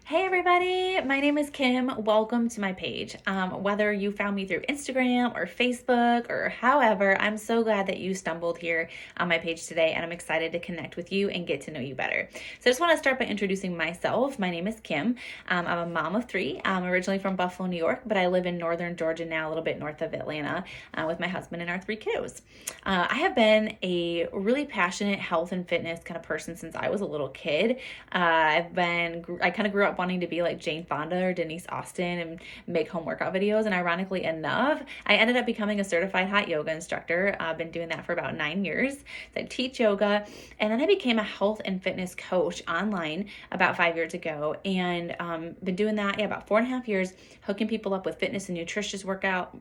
Hey everybody, my name is Kim. Welcome to my page. Whether you found me through Instagram or Facebook or however, I'm so glad that you stumbled here on my page today, and I'm excited to connect with you and get to know you better. So I just want to start by introducing myself. My name is Kim. I'm a mom of three. I'm originally from Buffalo, New York, but I live in northern Georgia now, a little bit north of Atlanta, with my husband and our three kiddos. I have been a really passionate health and fitness kind of person since I was a little kid. I kind of grew up wanting to be like Jane Fonda or Denise Austin and make home workout videos. And ironically enough, I ended up becoming a certified hot yoga instructor. I've been doing that for about 9 years. So I teach yoga. And then I became a health and fitness coach online about 5 years ago. And been doing that, about 4.5 years, hooking people up with fitness and nutritious workout,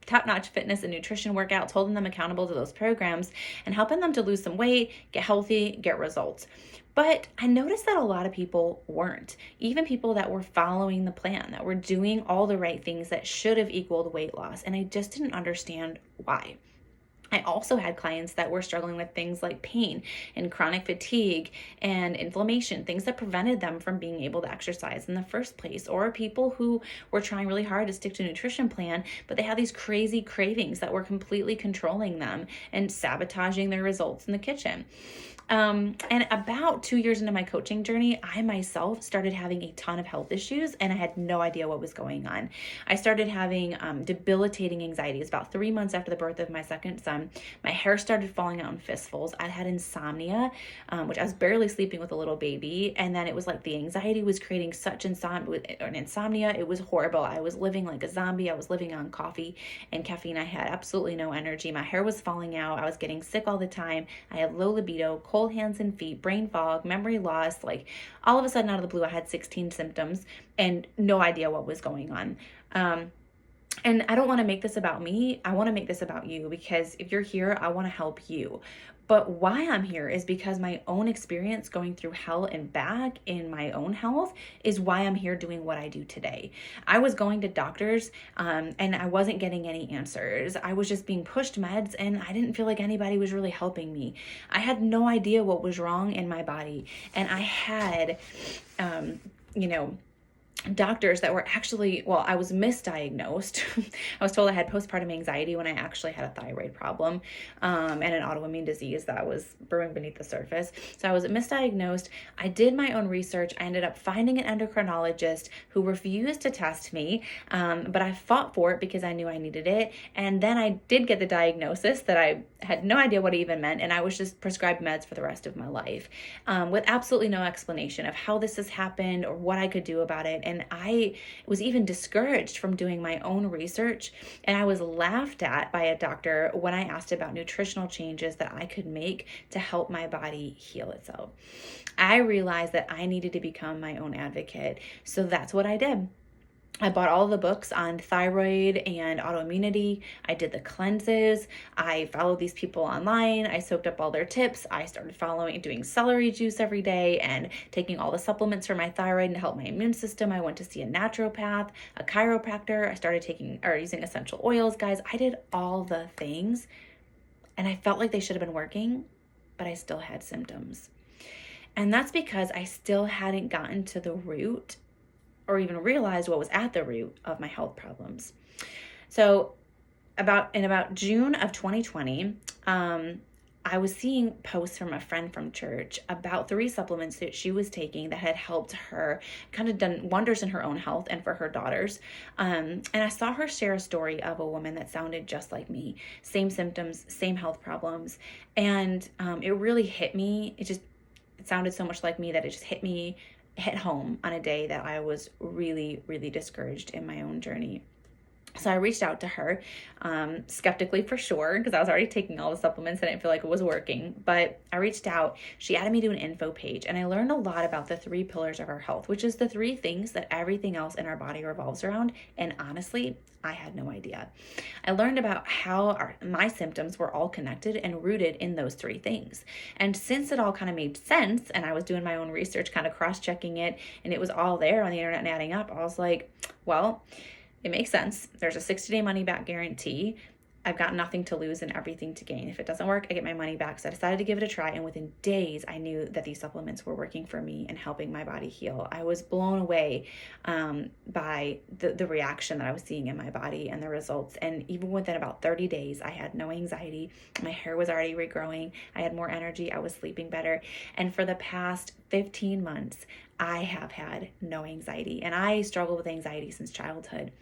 top-notch fitness and nutrition workouts, holding them accountable to those programs and helping them to lose some weight, get healthy, get results. But I noticed that a lot of people weren't. Even people that were following the plan, that were doing all the right things that should have equaled weight loss. And I just didn't understand why. I also had clients that were struggling with things like pain and chronic fatigue and inflammation, things that prevented them from being able to exercise in the first place, or people who were trying really hard to stick to a nutrition plan, but they had these crazy cravings that were completely controlling them and sabotaging their results in the kitchen. And about 2 years into my coaching journey, I myself started having a ton of health issues and I had no idea what was going on. I started having debilitating anxieties about 3 months after the birth of my second son. My hair started falling out in fistfuls. I had insomnia, which I was barely sleeping with a little baby. And then it was like the anxiety was creating such insomnia. It was horrible. I was living like a zombie. I was living on coffee and caffeine. I had absolutely no energy. My hair was falling out. I was getting sick all the time. I had low libido, cold hands and feet, brain fog, memory loss. Like all of a sudden out of the blue, I had 16 symptoms and no idea what was going on. And I don't want to make this about me. I want to make this about you because if you're here, I want to help you. But why I'm here is because my own experience going through hell and back in my own health is why I'm here doing what I do today. I was going to doctors and I wasn't getting any answers. I was just being pushed meds and I didn't feel like anybody was really helping me. I had no idea what was wrong in my body. And I had, doctors that were actually, I was misdiagnosed. I was told I had postpartum anxiety when I actually had a thyroid problem and an autoimmune disease that was brewing beneath the surface. So I was misdiagnosed. I did my own research. I ended up finding an endocrinologist who refused to test me, but I fought for it because I knew I needed it. And then I did get the diagnosis that I had no idea what it even meant, and I was just prescribed meds for the rest of my life with absolutely no explanation of how this has happened or what I could do about it. And I was even discouraged from doing my own research. And I was laughed at by a doctor when I asked about nutritional changes that I could make to help my body heal itself. I realized that I needed to become my own advocate. So that's what I did. I bought all the books on thyroid and autoimmunity. I did the cleanses. I followed these people online. I soaked up all their tips. I started doing celery juice every day and taking all the supplements for my thyroid and to help my immune system. I went to see a naturopath, a chiropractor. I started using essential oils, guys. I did all the things and I felt like they should have been working, but I still had symptoms. And that's because I still hadn't gotten to the root or even realized what was at the root of my health problems. So in about June of 2020, I was seeing posts from a friend from church about 3 supplements that she was taking that had helped her, kind of done wonders in her own health and for her daughters. And I saw her share a story of a woman that sounded just like me, same symptoms, same health problems. And it really hit me. It sounded so much like me that it just hit home on a day that I was really, really discouraged in my own journey. So I reached out to her, skeptically for sure, because I was already taking all the supplements and I didn't feel like it was working. But I reached out, she added me to an info page, and I learned a lot about the 3 pillars of our health, which is the 3 things that everything else in our body revolves around. And honestly, I had no idea. I learned about how my symptoms were all connected and rooted in those 3 things. And since it all kind of made sense, and I was doing my own research, kind of cross-checking it, and it was all there on the internet and adding up, I was like, well, it makes sense. There's a 60-day money-back guarantee. I've got nothing to lose and everything to gain. If it doesn't work, I get my money back. So I decided to give it a try. And within days, I knew that these supplements were working for me and helping my body heal. I was blown away by the reaction that I was seeing in my body and the results. And even within about 30 days, I had no anxiety. My hair was already regrowing. I had more energy. I was sleeping better. And for the past 15 months, I have had no anxiety. And I struggled with anxiety since childhood.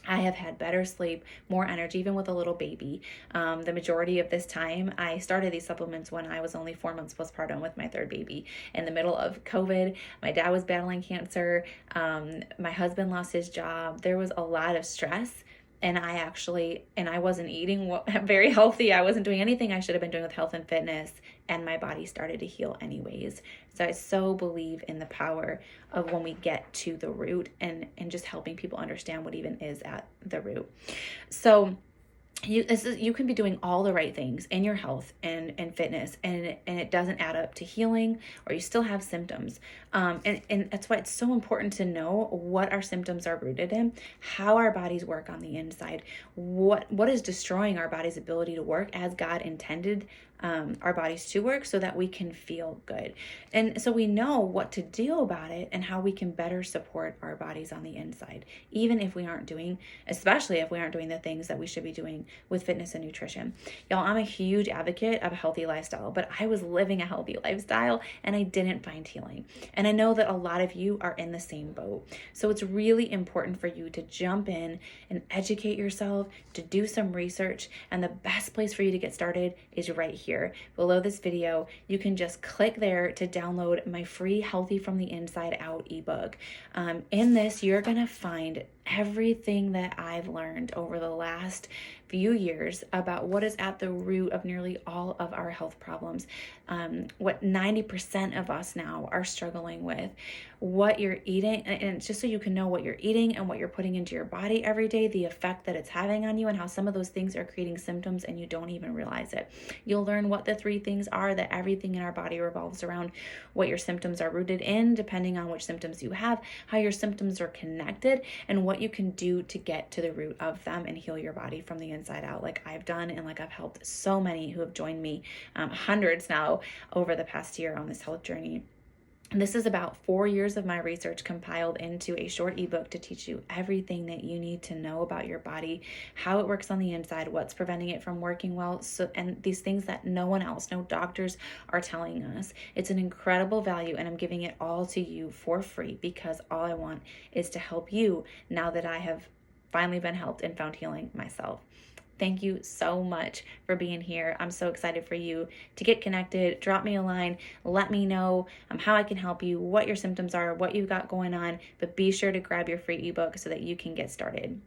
I have had better sleep, more energy, even with a little baby. The majority of this time, I started these supplements when I was only 4 months postpartum with my third baby. In the middle of COVID, my dad was battling cancer. My husband lost his job. There was a lot of stress. And I wasn't eating very healthy. I wasn't doing anything I should have been doing with health and fitness, and my body started to heal anyways. So I so believe in the power of when we get to the root and just helping people understand what even is at the root. So you can be doing all the right things in your health and fitness, and it doesn't add up to healing, or you still have symptoms. And that's why it's so important to know what our symptoms are rooted in, how our bodies work on the inside, what is destroying our body's ability to work as God intended our bodies to work, so that we can feel good. And so we know what to do about it and how we can better support our bodies on the inside, even if we aren't doing, especially if we aren't doing the things that we should be doing with fitness and nutrition. Y'all, I'm a huge advocate of a healthy lifestyle, but I was living a healthy lifestyle and I didn't find healing. And I know that a lot of you are in the same boat. So it's really important for you to jump in and educate yourself, to do some research. And the best place for you to get started is right here. Below this video, you can just click there to download my free Healthy from the Inside Out ebook. In this, you're going to find everything that I've learned over the last few years about what is at the root of nearly all of our health problems, what 90% of us now are struggling with, what you're eating, and just so you can know what you're eating and what you're putting into your body every day, the effect that it's having on you, and how some of those things are creating symptoms and you don't even realize it. You'll learn what the 3 things are that everything in our body revolves around, what your symptoms are rooted in, depending on which symptoms you have, how your symptoms are connected, and what you can do to get to the root of them and heal your body from the inside out, like I've done and like I've helped so many who have joined me, hundreds now over the past year on this health journey. And this is about 4 years of my research compiled into a short ebook to teach you everything that you need to know about your body, how it works on the inside, what's preventing it from working well, and these things that no one else, no doctors are telling us. It's an incredible value, and I'm giving it all to you for free because all I want is to help you now that I have finally been helped and found healing myself. Thank you so much for being here. I'm so excited for you to get connected. Drop me a line. Let me know how I can help you, what your symptoms are, what you've got going on. But be sure to grab your free ebook so that you can get started.